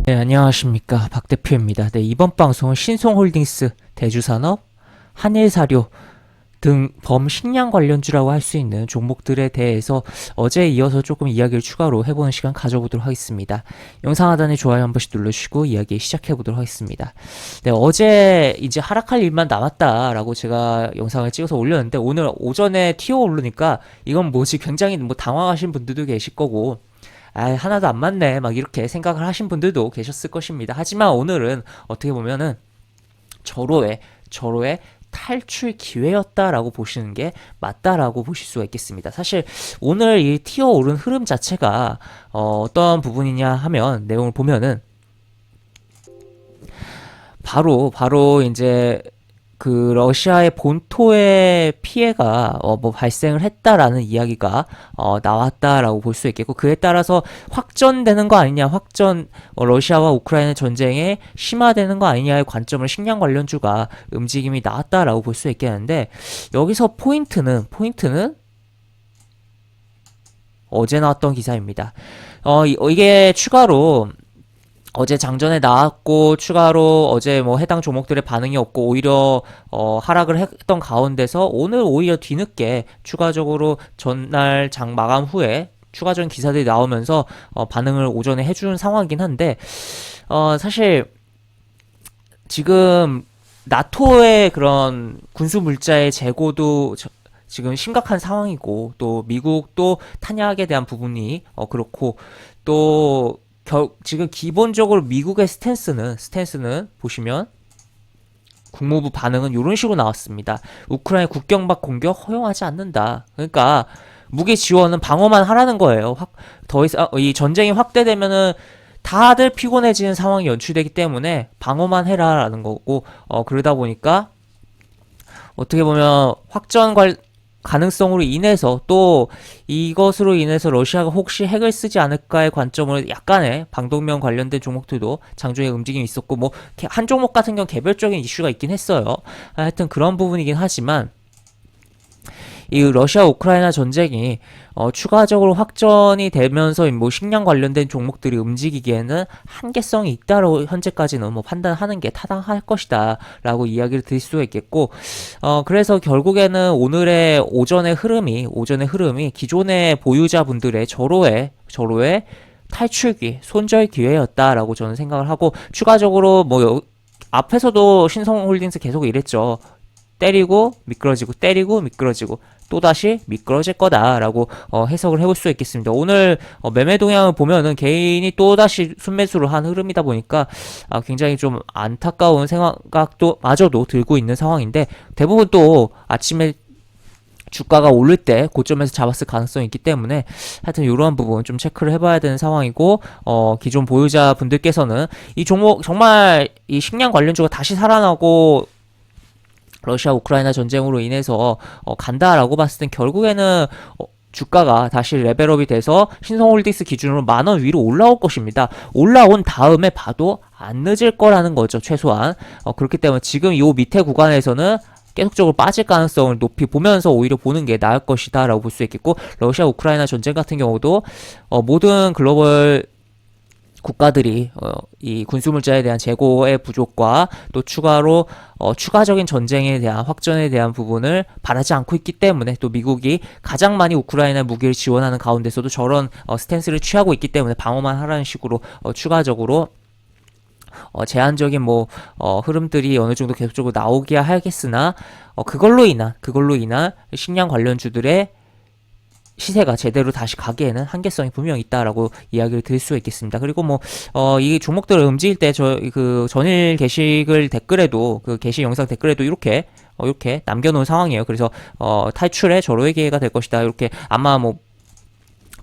네, 안녕하십니까. 박 대표입니다. 네, 이번 방송은 신송홀딩스, 대주산업, 한일사료 등 범식량 관련주라고 할 수 있는 종목들에 대해서 어제에 이어서 조금 이야기를 추가로 해보는 시간 가져보도록 하겠습니다. 영상 하단에 좋아요 한 번씩 눌러주시고 이야기 시작해보도록 하겠습니다. 네, 어제 이제 하락할 일만 남았다라고 제가 영상을 찍어서 올렸는데 오늘 오전에 튀어 오르니까 이건 뭐지 굉장히 뭐 당황하신 분들도 계실 거고 아, 하나도 안 맞네. 막 이렇게 생각을 하신 분들도 계셨을 것입니다. 하지만 오늘은 어떻게 보면은 절호의 탈출 기회였다라고 보시는 게 맞다라고 보실 수가 있겠습니다. 사실 오늘 이 튀어 오른 흐름 자체가 어떤 부분이냐 하면 내용을 보면은 바로 이제 그 러시아의 본토에 피해가 뭐 발생을 했다라는 이야기가 나왔다라고 볼 수 있겠고 그에 따라서 확전되는 거 아니냐 러시아와 우크라이나 전쟁에 심화되는 거 아니냐의 관점을 식량 관련주가 움직임이 나왔다라고 볼 수 있겠는데 여기서 포인트는 어제 나왔던 기사입니다. 이게 추가로 어제 장전에 나왔고 추가로 어제 뭐 해당 종목들의 반응이 없고 오히려 하락을 했던 가운데서 오늘 오히려 뒤늦게 추가적으로 전날 장 마감 후에 추가적인 기사들이 나오면서 반응을 오전에 해주는 상황이긴 한데 사실 지금 나토의 그런 군수 물자의 재고도 지금 심각한 상황이고 또 미국도 탄약에 대한 부분이 그렇고 또 지금 기본적으로 미국의 스탠스는 보시면 국무부 반응은 이런 식으로 나왔습니다. 우크라이나 국경 밖 공격 허용하지 않는다. 그러니까 무기 지원은 방어만 하라는 거예요. 더 이상 이 전쟁이 확대되면은 다들 피곤해지는 상황이 연출되기 때문에 방어만 해라라는 거고 그러다 보니까 어떻게 보면 확전 가능성으로 인해서 또 이것으로 인해서 러시아가 혹시 핵을 쓰지 않을까의 관점으로 약간의 방독면 관련된 종목들도 장중에 움직임이 있었고 뭐 한 종목 같은 경우 개별적인 이슈가 있긴 했어요. 하여튼 그런 부분이긴 하지만 이 러시아 우크라이나 전쟁이 추가적으로 확전이 되면서 뭐 식량 관련된 종목들이 움직이기에는 한계성이 있다로 현재까지는 뭐 판단하는 게 타당할 것이다라고 이야기를 드릴 수가 있겠고 그래서 결국에는 오늘의 오전의 흐름이 기존의 보유자분들의 절호의 탈출기, 손절 기회였다라고 저는 생각을 하고 추가적으로 뭐 앞에서도 신성홀딩스 계속 이랬죠. 때리고 미끄러지고 또다시 미끄러질 거다라고 해석을 해볼 수 있겠습니다. 오늘 매매 동향을 보면은 개인이 또다시 순매수를 한 흐름이다 보니까 굉장히 좀 안타까운 생각도 마저도 들고 있는 상황인데 대부분 또 아침에 주가가 오를 때 고점에서 잡았을 가능성이 있기 때문에 하여튼 이러한 부분 좀 체크를 해봐야 되는 상황이고 기존 보유자 분들께서는 이 종목 정말 이 식량 관련주가 다시 살아나고 러시아 우크라이나 전쟁으로 인해서 간다라고 봤을 땐 결국에는 주가가 다시 레벨업이 돼서 신성홀딩스 기준으로 10,000원 위로 올라올 것입니다. 올라온 다음에 봐도 안 늦을 거라는 거죠. 최소한 그렇기 때문에 지금 이 밑에 구간에서는 계속적으로 빠질 가능성을 높이 보면서 오히려 보는 게 나을 것이다 라고 볼 수 있겠고 러시아 우크라이나 전쟁 같은 경우도 모든 글로벌 국가들이 이 군수물자에 대한 재고의 부족과 또 추가로 추가적인 전쟁에 대한 확전에 대한 부분을 바라지 않고 있기 때문에 또 미국이 가장 많이 우크라이나 무기를 지원하는 가운데서도 저런 스탠스를 취하고 있기 때문에 방어만 하라는 식으로 추가적으로 제한적인 뭐 흐름들이 어느 정도 계속적으로 나오기야 하겠으나 그걸로 인한 식량 관련주들의 시세가 제대로 다시 가기에는 한계성이 분명히 있다라고 이야기를 드릴 수 있겠습니다. 그리고 뭐 이 종목들을 움직일 때 저 그 전일 게시글 댓글에도 그 게시 영상 댓글에도 이렇게 남겨놓은 상황이에요. 그래서 탈출의 절호의 기회가 될 것이다. 이렇게 아마 뭐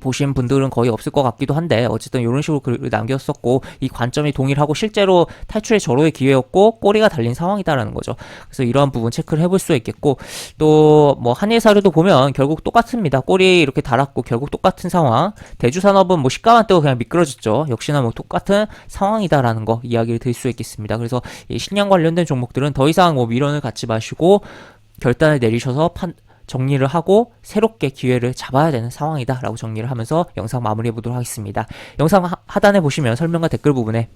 보신 분들은 거의 없을 것 같기도 한데 어쨌든 이런 식으로 글을 남겼었고 이 관점이 동일하고 실제로 탈출의 절호의 기회였고 꼬리가 달린 상황이다라는 거죠. 그래서 이러한 부분 체크를 해볼 수 있겠고 또 뭐 한일사료도 보면 결국 똑같습니다. 꼬리 이렇게 달았고 결국 똑같은 상황. 대주산업은 뭐 시가만 뜨고 그냥 미끄러졌죠. 역시나 뭐 똑같은 상황이다라는 거 이야기를 드릴 수 있겠습니다. 그래서 이 식량 관련된 종목들은 더 이상 뭐 미련을 갖지 마시고 결단을 내리셔서 정리를 하고 새롭게 기회를 잡아야 되는 상황이다 라고 정리를 하면서 영상 마무리해 보도록 하겠습니다. 영상 하단에 보시면 설명과 댓글 부분에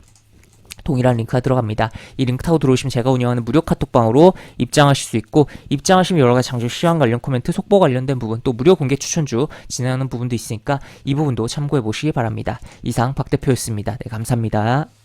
동일한 링크가 들어갑니다. 이 링크 타고 들어오시면 제가 운영하는 무료 카톡방으로 입장하실 수 있고, 입장하시면 여러가지 장주 시황 관련 코멘트, 속보 관련된 부분, 또 무료 공개 추천주 진행하는 부분도 있으니까 이 부분도 참고해 보시기 바랍니다. 이상 박 대표였습니다. 네, 감사합니다.